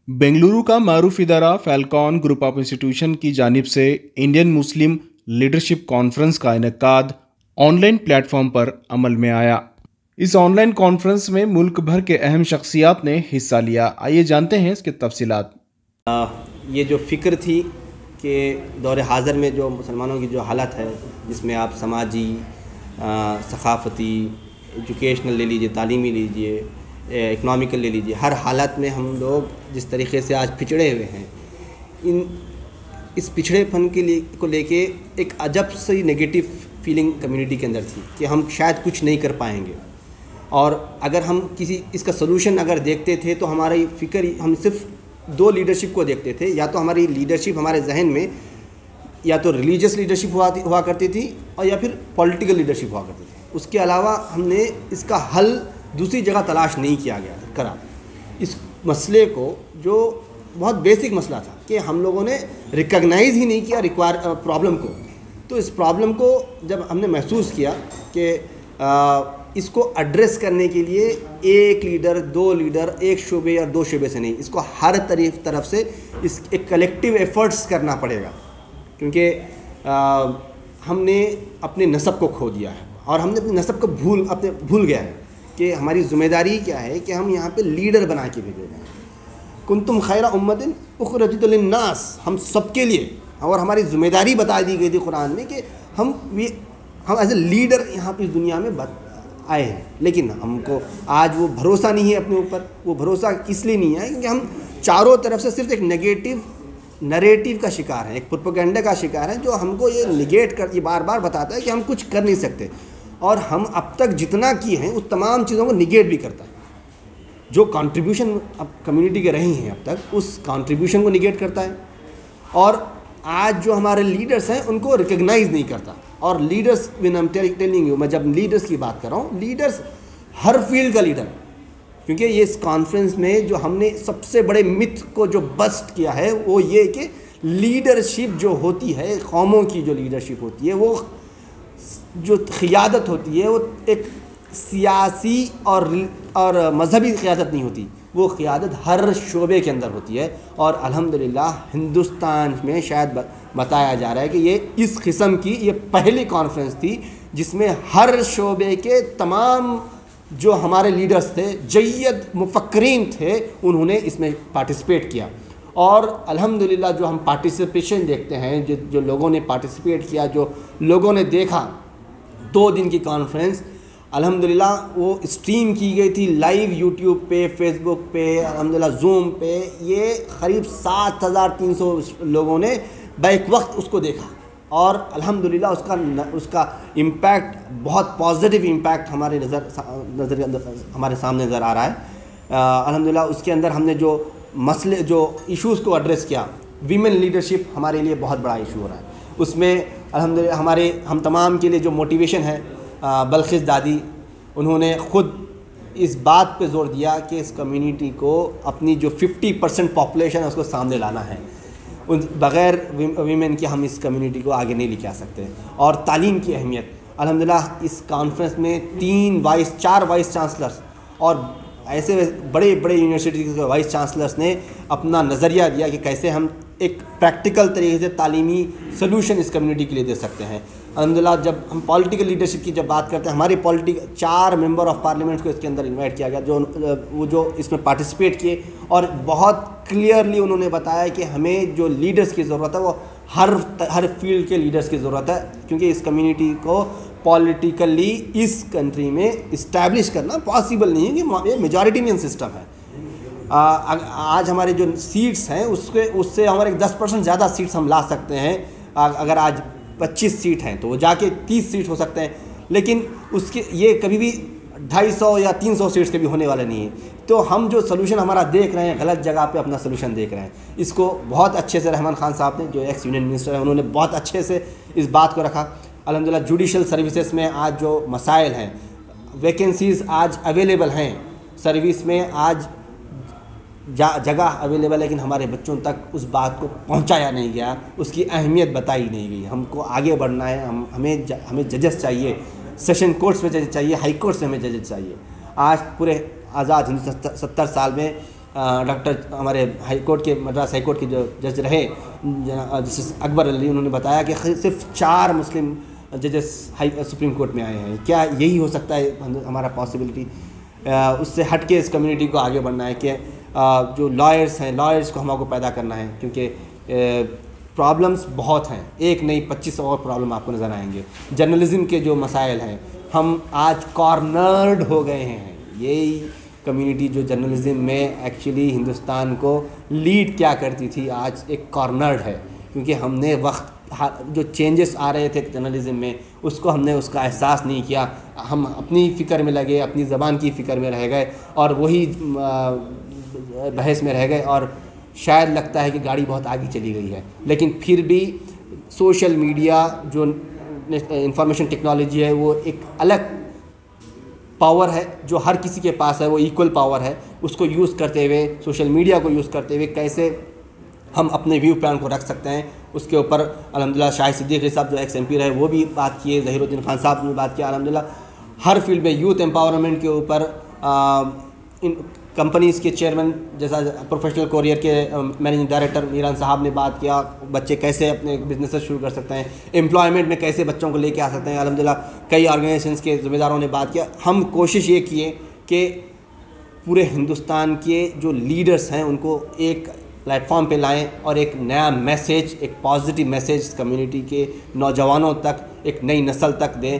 बेंगलुरु का मारूफ इदारा Falcon group of institution की जानिब से इंडियन मुस्लिम लीडरशिप कॉन्फ्रेंस का इनेकाद ऑनलाइन प्लेटफॉर्म पर अमल में आया। इस ऑनलाइन कॉन्फ्रेंस में मुल्क भर के अहम शख्सियात ने हिस्सा लिया। आइए जानते हैं इसके तफसीलात। ये जो फ़िक्र थी कि दौर हाज़र में जो मुसलमानों की जो हालत है, जिसमें आप समाजी, सकाफ़ती, एजुकेशनल ले लीजिए, तालीमी लीजिए, इकनॉमिकल ले लीजिए, हर हालत में हम लोग जिस तरीक़े से आज पिछड़े हुए हैं, इस पिछड़ेपन के लिए को लेके एक अजब सी नेगेटिव फीलिंग कम्युनिटी के अंदर थी कि हम शायद कुछ नहीं कर पाएंगे। और अगर हम किसी इसका सोल्यूशन अगर देखते थे तो हमारी फ़िक्र, हम सिर्फ दो लीडरशिप को देखते थे। या तो हमारी लीडरशिप हमारे जहन में या तो रिलीजियस लीडरशिप हुआ करती थी और या फिर पॉलिटिकल लीडरशिप हुआ करती थी। उसके अलावा हमने इसका हल दूसरी जगह तलाश नहीं किया करा। इस मसले को, जो बहुत बेसिक मसला था कि हम लोगों ने रिकॉग्नाइज़ ही नहीं किया प्रॉब्लम को। तो इस प्रॉब्लम को जब हमने महसूस किया कि इसको एड्रेस करने के लिए एक लीडर, दो लीडर, एक शोबे या दो शोबे से नहीं, इसको हर तरफ से इस एक कलेक्टिव एफ़र्ट्स करना पड़ेगा। क्योंकि हमने अपने नस्ब को खो दिया है और हमने अपने नस्ब को भूल गया है कि हमारी ज़िम्मेदारी क्या है कि हम यहाँ पे लीडर बना के भेजे जाएँ। कुंतुम खैरा उम्मतिन उखरजत लिन्नास, हम सबके लिए। और हमारी ज़िम्मेदारी बता दी गई थी कुरान में कि हम एज ए लीडर यहाँ पे इस दुनिया में आए हैं। लेकिन हमको आज वो भरोसा नहीं है अपने ऊपर। वो भरोसा इसलिए नहीं है क्योंकि हम चारों तरफ से सिर्फ एक नेगेटिव नरेटिव का शिकार हैं, एक प्रोपेगेंडा का शिकार हैं, जो हमको ये निगेट कर, ये बार बार बताता है कि हम कुछ कर नहीं सकते। और हम अब तक जितना किए हैं उस तमाम चीज़ों को निगेट भी करता है। जो कंट्रीब्यूशन अब कम्युनिटी के रही हैं अब तक, उस कंट्रीब्यूशन को निगेट करता है। और आज जो हमारे लीडर्स हैं उनको रिकग्नाइज़ नहीं करता। और leaders, when I am telling you, मैं जब लीडर्स की बात कर रहा हूँ, लीडर्स हर फील्ड का लीडर। क्योंकि ये इस कॉन्फ्रेंस में जो हमने सबसे बड़े मिथ को जो बस्ट किया है वो ये कि लीडरशिप जो होती है, कौमों की जो लीडरशिप होती है, वो जो क़ियादत होती है, वो एक सियासी और मज़हबी क़ियादत नहीं होती। वो क़ियादत हर शोबे के अंदर होती है। और अल्हम्दुलिल्लाह हिंदुस्तान में शायद बताया जा रहा है कि ये इस किस्म की ये पहली कॉन्फ्रेंस थी जिसमें हर शोबे के तमाम जो हमारे लीडर्स थे, जय्यद मुफक्रीन थे, उन्होंने इसमें पार्टिसिपेट किया। और अल्हम्दुलिल्लाह जो हम पार्टिसिपेशन देखते हैं, जो लोगों ने पार्टिसिपेट किया, जो लोगों ने देखा 2 दिन की कॉन्फ्रेंस, अल्हम्दुलिल्लाह वो स्ट्रीम की गई थी लाइव यूट्यूब पे, फेसबुक पे, अल्हम्दुलिल्लाह ज़ूम पे। ये करीब 7300 लोगों ने बैक वक्त उसको देखा। और अल्हम्दुलिल्लाह उसका इम्पैक्ट, बहुत पॉजिटिव इम्पैक्ट हमारे हमारे सामने नज़र आ रहा है। अल्हम्दुलिल्लाह उसके अंदर हमने जो मसले, जो इश्यूज़ को एड्रेस किया, वीमेन लीडरशिप हमारे लिए बहुत बड़ा इशू हो रहा है। उसमें अल्हम्दुलिल्लाह हम तमाम के लिए जो मोटिवेशन है, बल्किस दादी, उन्होंने ख़ुद इस बात पे ज़ोर दिया कि इस कम्युनिटी को अपनी जो 50% पॉपुलेशन है उसको सामने लाना है। उन बग़ैर वीमेन के हम इस कम्युनिटी को आगे नहीं लेके आ सकते। और तालीम की अहमियत, अल्हम्दुलिल्लाह इस कॉन्फ्रेंस में 4 वाइस चांसलर्स और ऐसे बड़े बड़े यूनिवर्सिटी के वाइस चांसलर्स ने अपना नज़रिया दिया कि कैसे हम एक प्रैक्टिकल तरीके से तालीमी सलूशन इस कम्युनिटी के लिए दे सकते हैं। अल्हम्दुलिल्लाह जब हम पॉलिटिकल लीडरशिप की जब बात करते हैं, हमारे 4 मेंबर ऑफ़ पार्लियामेंट को इसके अंदर इनवाइट किया गया, जो इसमें पार्टिसिपेट किए। और बहुत क्लियरली उन्होंने बताया कि हमें जो लीडर्स की ज़रूरत है वो हर फील्ड के लीडर्स की ज़रूरत है। क्योंकि इस कम्युनिटी को पॉलिटिकली इस कंट्री में इस्टेब्लिश करना पॉसिबल नहीं है कि ये मेजॉरिटेरियन सिस्टम है। आज हमारे जो सीट्स हैं उससे हमारे 10% ज़्यादा सीट्स हम ला सकते हैं। अगर आज 25 सीट हैं तो वो जाके 30 सीट हो सकते हैं। लेकिन उसके ये कभी भी 250 या 300 सीट्स के भी होने वाले नहीं है। तो हम जो सलूशन हमारा देख रहे हैं, गलत जगह पे अपना सलूशन देख रहे हैं। इसको बहुत अच्छे से रहमान खान साहब ने, जो एक्स यूनियन मिनिस्टर हैं, उन्होंने बहुत अच्छे से इस बात को रखा। अल्हम्दुलिल्लाह जुडिशल सर्विसेज में आज जो मसाइल हैं, वैकेंसीज़ आज अवेलेबल हैं सर्विस में, आज जगह अवेलेबल है, लेकिन हमारे बच्चों तक उस बात को पहुंचाया नहीं गया, उसकी अहमियत बताई नहीं गई। हमको आगे बढ़ना है, हमें जजेस चाहिए, सेशन कोर्ट्स में जजेस चाहिए, हाई कोर्ट्स में हमें जजेस चाहिए। आज पूरे आज़ाद हिंद 70 साल में ڈاکٹر ہمارے ہائی کورٹ کے مدراس ہائی کورٹ کے جو جج رہے جسٹس اکبر علی، انہوں نے بتایا کہ صرف 4 مسلم ججز سپریم کورٹ میں آئے ہیں. کیا یہی ہو سکتا ہے ہمارا پاسبلٹی؟ اس سے ہٹ کے اس کمیونٹی کو آگے بڑھنا ہے کہ جو لائرس ہیں، لائرس کو ہم کو پیدا کرنا ہے، کیونکہ پرابلمس بہت ہیں، ایک نہیں 25 اور پرابلم آپ کو نظر آئیں گے. جرنلزم کے جو مسائل ہیں، ہم آج کارنرڈ ہو گئے ہیں. یہی کمیونٹی جو جرنلزم میں ایکچولی ہندوستان کو لیڈ کیا کرتی تھی، آج ایک کارنرڈ ہے، کیونکہ ہم نے وقت جو چینجز آ رہے تھے جرنلزم میں اس کو ہم نے اس کا احساس نہیں کیا. ہم اپنی فکر میں لگے، اپنی زبان کی فکر میں رہ گئے اور وہی بحث میں رہ گئے، اور شاید لگتا ہے کہ گاڑی بہت آگے چلی گئی ہے. لیکن پھر بھی سوشل میڈیا جو انفارمیشن ٹیکنالوجی ہے وہ ایک الگ پاور ہے جو ہر کسی کے پاس ہے، وہ ایکول پاور ہے. اس کو یوز کرتے ہوئے، سوشل میڈیا کو یوز کرتے ہوئے کیسے ہم اپنے ویو پوائنٹ کو رکھ سکتے ہیں، اس کے اوپر الحمدللہ شاہد صدیقی صاحب جو ایکس ایم پی رہے وہ بھی بات کیے، ظہیر الدین خان صاحب نے بات کیا. الحمدللہ ہر فیلڈ میں یوتھ امپاورمنٹ کے اوپر ان کمپنیز کے چیئرمین جیسا پروفیشنل کوریئر کے مینیجنگ ڈائریکٹر میران صاحب نے بات کیا، بچے کیسے اپنے بزنسز شروع کر سکتے ہیں، امپلائمنٹ میں کیسے بچوں کو لے کے آ سکتے ہیں. الحمدللہ کئی آرگنائزیشنز کے ذمہ داروں نے بات کیا. ہم کوشش یہ کیے کہ پورے ہندوستان کے جو لیڈرز ہیں ان کو ایک پلیٹ فارم پہ لائیں اور ایک نیا میسیج، ایک پازیٹیو میسیج کمیونٹی کے نوجوانوں تک، ایک نئی نسل تک دیں.